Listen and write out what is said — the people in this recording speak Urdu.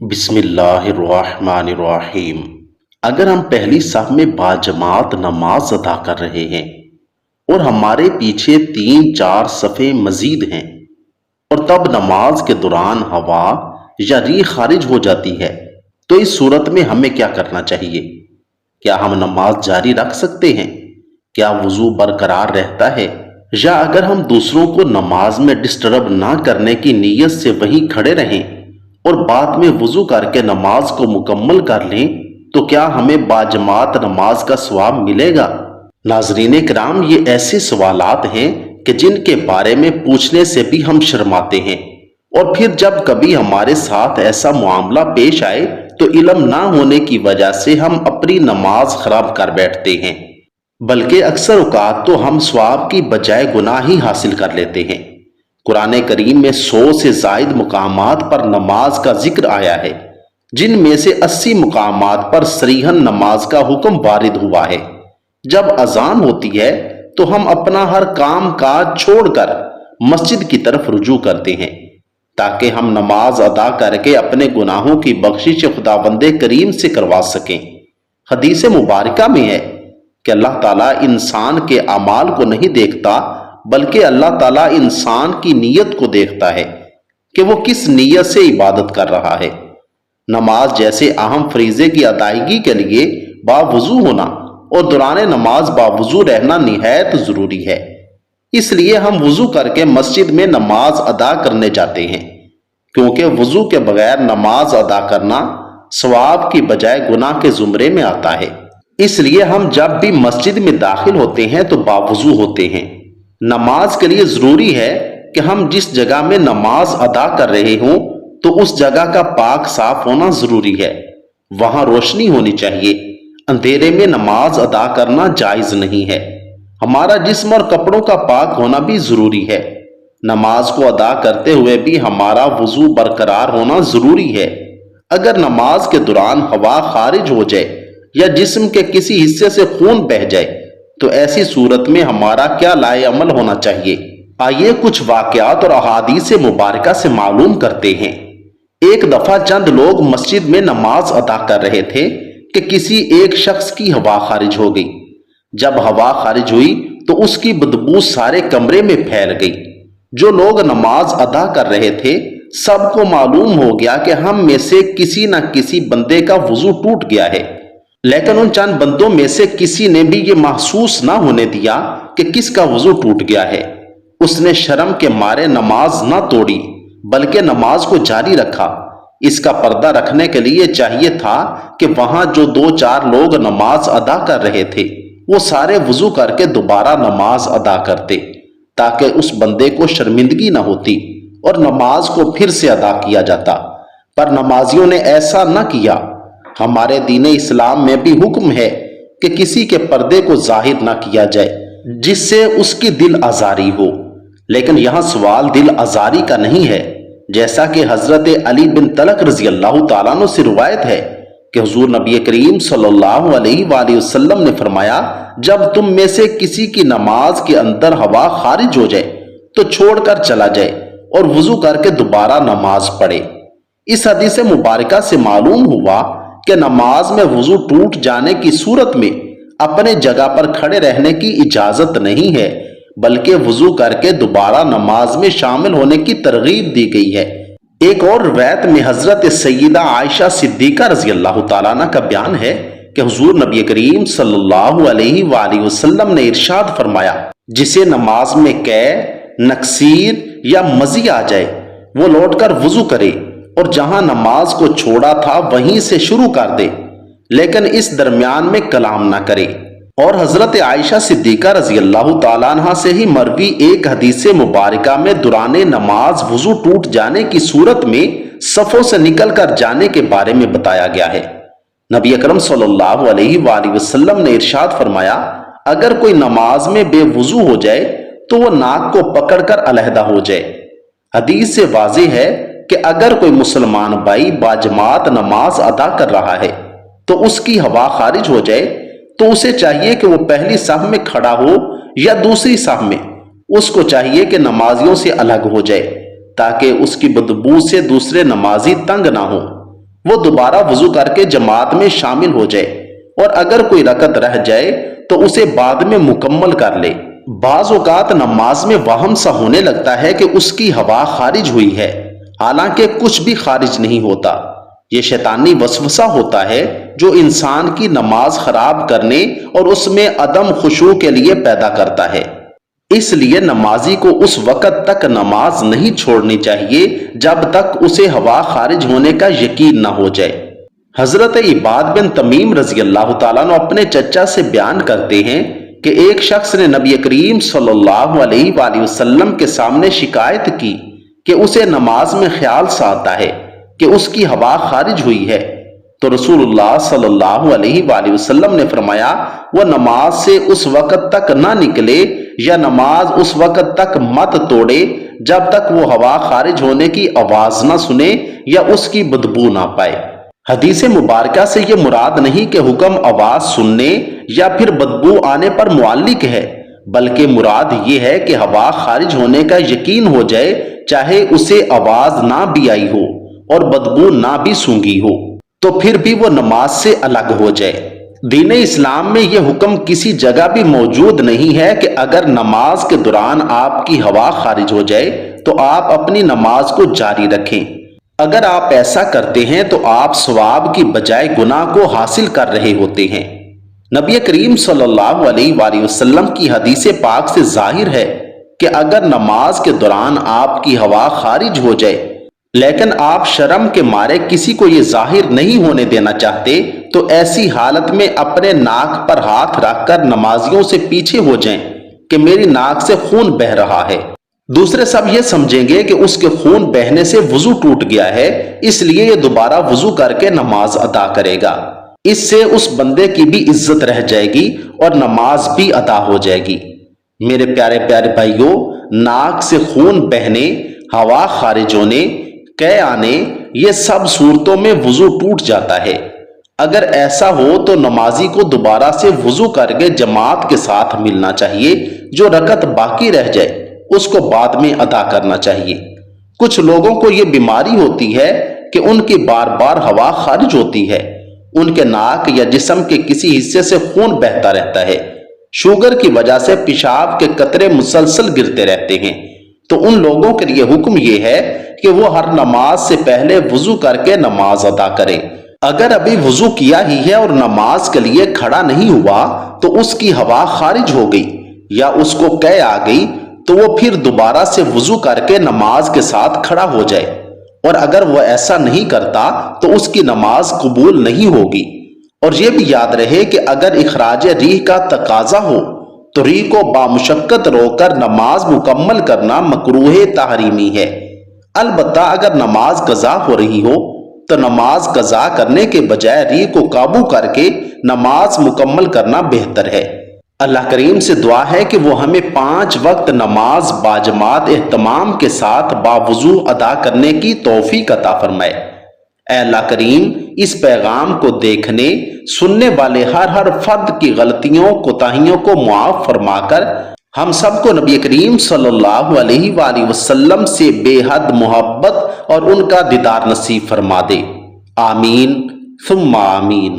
بسم اللہ الرحمن الرحیم۔ اگر ہم پہلی صف میں باجماعت نماز ادا کر رہے ہیں اور ہمارے پیچھے 3-4 صفیں مزید ہیں اور تب نماز کے دوران ہوا یا ریح خارج ہو جاتی ہے تو اس صورت میں ہمیں کیا کرنا چاہیے؟ کیا ہم نماز جاری رکھ سکتے ہیں؟ کیا وضو برقرار رہتا ہے؟ یا اگر ہم دوسروں کو نماز میں ڈسٹرب نہ کرنے کی نیت سے وہیں کھڑے رہیں اور بعد میں وضو کر کے نماز کو مکمل کر لیں تو کیا ہمیں باجماعت نماز کا ثواب ملے گا؟ ناظرین کرام، یہ ایسے سوالات ہیں کہ جن کے بارے میں پوچھنے سے بھی ہم شرماتے ہیں، اور پھر جب کبھی ہمارے ساتھ ایسا معاملہ پیش آئے تو علم نہ ہونے کی وجہ سے ہم اپنی نماز خراب کر بیٹھتے ہیں، بلکہ اکثر اوقات تو ہم ثواب کی بجائے گناہ ہی حاصل کر لیتے ہیں۔ قرآن کریم میں 100 سے زائد مقامات پر نماز کا ذکر آیا ہے، جن میں سے 80 مقامات پر صریحاً نماز کا حکم وارد ہوا ہے۔ جب اذان ہوتی ہے تو ہم اپنا ہر کام کاج چھوڑ کر مسجد کی طرف رجوع کرتے ہیں تاکہ ہم نماز ادا کر کے اپنے گناہوں کی بخشش خداوند کریم سے کروا سکیں۔ حدیث مبارکہ میں ہے کہ اللہ تعالیٰ انسان کے اعمال کو نہیں دیکھتا، بلکہ اللہ تعالیٰ انسان کی نیت کو دیکھتا ہے کہ وہ کس نیت سے عبادت کر رہا ہے۔ نماز جیسے اہم فریضے کی ادائیگی کے لیے باوضو ہونا اور دوران نماز باوضو رہنا نہایت ضروری ہے۔ اس لیے ہم وضو کر کے مسجد میں نماز ادا کرنے جاتے ہیں، کیونکہ وضو کے بغیر نماز ادا کرنا ثواب کی بجائے گناہ کے زمرے میں آتا ہے۔ اس لیے ہم جب بھی مسجد میں داخل ہوتے ہیں تو باوضو ہوتے ہیں۔ نماز کے لیے ضروری ہے کہ ہم جس جگہ میں نماز ادا کر رہے ہوں تو اس جگہ کا پاک صاف ہونا ضروری ہے، وہاں روشنی ہونی چاہیے۔ اندھیرے میں نماز ادا کرنا جائز نہیں ہے۔ ہمارا جسم اور کپڑوں کا پاک ہونا بھی ضروری ہے۔ نماز کو ادا کرتے ہوئے بھی ہمارا وضو برقرار ہونا ضروری ہے۔ اگر نماز کے دوران ہوا خارج ہو جائے یا جسم کے کسی حصے سے خون بہہ جائے تو ایسی صورت میں ہمارا کیا لائے عمل ہونا چاہیے؟ آئیے کچھ واقعات اور احادیث مبارکہ سے معلوم کرتے ہیں۔ ایک دفعہ چند لوگ مسجد میں نماز ادا کر رہے تھے کہ کسی ایک شخص کی ہوا خارج ہو گئی۔ جب ہوا خارج ہوئی تو اس کی بدبو سارے کمرے میں پھیل گئی۔ جو لوگ نماز ادا کر رہے تھے سب کو معلوم ہو گیا کہ ہم میں سے کسی نہ کسی بندے کا وضو ٹوٹ گیا ہے، لیکن ان چند بندوں میں سے کسی نے بھی یہ محسوس نہ ہونے دیا کہ کس کا وضو ٹوٹ گیا ہے۔ اس نے شرم کے مارے نماز نہ توڑی بلکہ نماز کو جاری رکھا۔ اس کا پردہ رکھنے کے لیے چاہیے تھا کہ وہاں جو 2-4 لوگ نماز ادا کر رہے تھے وہ سارے وضو کر کے دوبارہ نماز ادا کرتے تاکہ اس بندے کو شرمندگی نہ ہوتی اور نماز کو پھر سے ادا کیا جاتا، پر نمازیوں نے ایسا نہ کیا۔ ہمارے دین اسلام میں بھی حکم ہے کہ کسی کے پردے کو ظاہر نہ کیا جائے جس سے اس کی دل آزاری ہو، لیکن یہاں سوال دل آزاری کا نہیں ہے۔ جیسا کہ حضرت علی بن طلق رضی اللہ تعالیٰ عنہ سے روایت ہے کہ حضور نبی کریم صلی اللہ علیہ وآلہ وسلم نے فرمایا، جب تم میں سے کسی کی نماز کے اندر ہوا خارج ہو جائے تو چھوڑ کر چلا جائے اور وضو کر کے دوبارہ نماز پڑھے۔ اس حدیث مبارکہ سے معلوم ہوا کہ نماز میں وضو ٹوٹ جانے کی صورت میں اپنے جگہ پر کھڑے رہنے کی اجازت نہیں ہے، بلکہ وضو کر کے دوبارہ نماز میں شامل ہونے کی ترغیب دی گئی ہے۔ ایک اور روایت میں حضرت سیدہ عائشہ صدیقہ رضی اللہ تعالیٰ عنہ کا بیان ہے کہ حضور نبی کریم صلی اللہ علیہ وآلہ وسلم نے ارشاد فرمایا، جسے نماز میں نقصیر یا مزی آ جائے وہ لوٹ کر وضو کرے اور جہاں نماز کو چھوڑا تھا وہیں سے شروع کر دے، لیکن اس درمیان میں کلام نہ کرے۔ اور حضرت عائشہ صدیقہ رضی اللہ تعالیٰ عنہ سے ہی مروی ایک حدیث مبارکہ میں دوران نماز وضو ٹوٹ جانے کی صورت میں صفوں سے نکل کر جانے کے بارے میں بتایا گیا ہے۔ نبی اکرم صلی اللہ علیہ وآلہ وسلم نے ارشاد فرمایا، اگر کوئی نماز میں بے وضو ہو جائے تو وہ ناک کو پکڑ کر علیحدہ ہو جائے۔ حدیث سے واضح ہے کہ اگر کوئی مسلمان بھائی باجماعت نماز ادا کر رہا ہے تو اس کی ہوا خارج ہو جائے تو اسے چاہیے کہ وہ پہلی صف میں کھڑا ہو یا دوسری صف میں، اس کو چاہیے کہ نمازیوں سے الگ ہو جائے تاکہ اس کی بدبو سے دوسرے نمازی تنگ نہ ہو۔ وہ دوبارہ وضو کر کے جماعت میں شامل ہو جائے، اور اگر کوئی رکعت رہ جائے تو اسے بعد میں مکمل کر لے۔ بعض اوقات نماز میں وہم سا ہونے لگتا ہے کہ اس کی ہوا خارج ہوئی ہے، حالانکہ کچھ بھی خارج نہیں ہوتا۔ یہ شیطانی وسوسہ ہوتا ہے جو انسان کی نماز خراب کرنے اور اس میں عدم خشوع کے لیے پیدا کرتا ہے۔ اس لیے نمازی کو اس وقت تک نماز نہیں چھوڑنی چاہیے جب تک اسے ہوا خارج ہونے کا یقین نہ ہو جائے۔ حضرت عباد بن تمیم رضی اللہ تعالیٰ عنہ اپنے چچا سے بیان کرتے ہیں کہ ایک شخص نے نبی کریم صلی اللہ علیہ وآلہ وسلم کے سامنے شکایت کی کہ اسے نماز میں خیال سا آتا ہے کہ اس کی ہوا خارج ہوئی ہے، تو رسول اللہ صلی اللہ علیہ وآلہ وسلم نے فرمایا وہ نماز سے اس وقت تک نہ نکلے یا نماز اس وقت تک مت توڑے جب تک وہ ہوا خارج ہونے کی آواز نہ سنے یا اس کی بدبو نہ پائے۔ حدیث مبارکہ سے یہ مراد نہیں کہ حکم آواز سننے یا پھر بدبو آنے پر معلق ہے، بلکہ مراد یہ ہے کہ ہوا خارج ہونے کا یقین ہو جائے، چاہے اسے آواز نہ بھی آئی ہو اور بدبو نہ بھی سونگھی ہو، تو پھر بھی وہ نماز سے الگ ہو جائے۔ دین اسلام میں یہ حکم کسی جگہ بھی موجود نہیں ہے کہ اگر نماز کے دوران آپ کی ہوا خارج ہو جائے تو آپ اپنی نماز کو جاری رکھیں۔ اگر آپ ایسا کرتے ہیں تو آپ ثواب کی بجائے گناہ کو حاصل کر رہے ہوتے ہیں۔ نبی کریم صلی اللہ علیہ وآلہ وسلم کی حدیث پاک سے ظاہر ہے کہ اگر نماز کے دوران آپ کی ہوا خارج ہو جائے لیکن آپ شرم کے مارے کسی کو یہ ظاہر نہیں ہونے دینا چاہتے تو ایسی حالت میں اپنے ناک پر ہاتھ رکھ کر نمازیوں سے پیچھے ہو جائیں کہ میری ناک سے خون بہہ رہا ہے۔ دوسرے سب یہ سمجھیں گے کہ اس کے خون بہنے سے وضو ٹوٹ گیا ہے، اس لیے یہ دوبارہ وضو کر کے نماز ادا کرے گا۔ اس سے اس بندے کی بھی عزت رہ جائے گی اور نماز بھی ادا ہو جائے گی۔ میرے پیارے پیارے بھائیوں، ناک سے خون بہنے، ہوا خارج ہونے، قے آنے، یہ سب صورتوں میں وضو ٹوٹ جاتا ہے۔ اگر ایسا ہو تو نمازی کو دوبارہ سے وضو کر کے جماعت کے ساتھ ملنا چاہیے، جو رکعت باقی رہ جائے اس کو بعد میں ادا کرنا چاہیے۔ کچھ لوگوں کو یہ بیماری ہوتی ہے کہ ان کی بار بار ہوا خارج ہوتی ہے، ان کے ناک یا جسم کے کسی حصے سے خون بہتا رہتا ہے، شوگر کی وجہ سے پیشاب کے قطرے مسلسل گرتے رہتے ہیں، تو ان لوگوں کے لیے حکم یہ ہے کہ وہ ہر نماز سے پہلے وضو کر کے نماز ادا کریں۔ اگر ابھی وضو کیا ہی ہے اور نماز کے لیے کھڑا نہیں ہوا تو اس کی ہوا خارج ہو گئی یا اس کو قے آ گئی تو وہ پھر دوبارہ سے وضو کر کے نماز کے ساتھ کھڑا ہو جائے، اور اگر وہ ایسا نہیں کرتا تو اس کی نماز قبول نہیں ہوگی۔ اور یہ بھی یاد رہے کہ اگر اخراج ریح کا تقاضا ہو تو ریح کو بامشقت روک کر نماز مکمل کرنا مکروہ تحریمی ہے۔ البتہ اگر نماز قضا ہو رہی ہو تو نماز قضا کرنے کے بجائے ریح کو قابو کر کے نماز مکمل کرنا بہتر ہے۔ اللہ کریم سے دعا ہے کہ وہ ہمیں 5 وقت نماز باجماعت اہتمام کے ساتھ باوضو ادا کرنے کی توفیق عطا فرمائے۔ اے اللہ کریم، اس پیغام کو دیکھنے سننے والے ہر فرد کی غلطیوں کوتاہیوں کو معاف فرما کر ہم سب کو نبی کریم صلی اللہ علیہ وآلہ وسلم سے بے حد محبت اور ان کا دیدار نصیب فرما دے۔ آمین ثم آمین۔